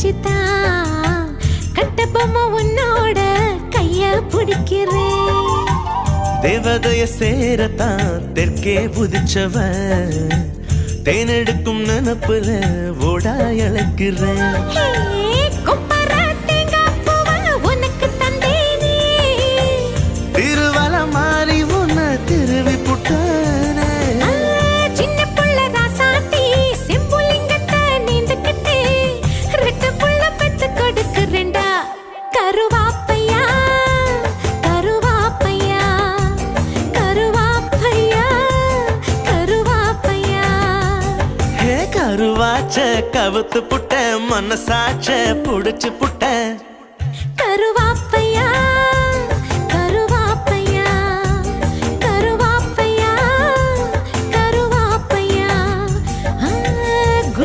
நினைச்சுதான் கட்டபொம்மை உன்னோட கைய பிடிக்கிறேன். தேவதைய சேரத்தான் தெற்கே புதிச்சவ தேனெடுக்கும் நினப்புல ஓடா அழைக்கிறேன். திருவல மாறி உன்ன திருவி புட்டானே. சின்ன புள்ள ராசாத்தி செம்புலிங்கத்தை நீந்துக்கிட்டு ரெட்ட புள்ள பெத்து கொடுக்குறேன்டா. கருவாப்பையா கருவாப்பையா கருவாப்பையா கருவாப்பையா. ஹே கருவாச்ச கவுத்து புட்ட மனசாச்ச புடிச்சு புட்ட. கருவாப்பையா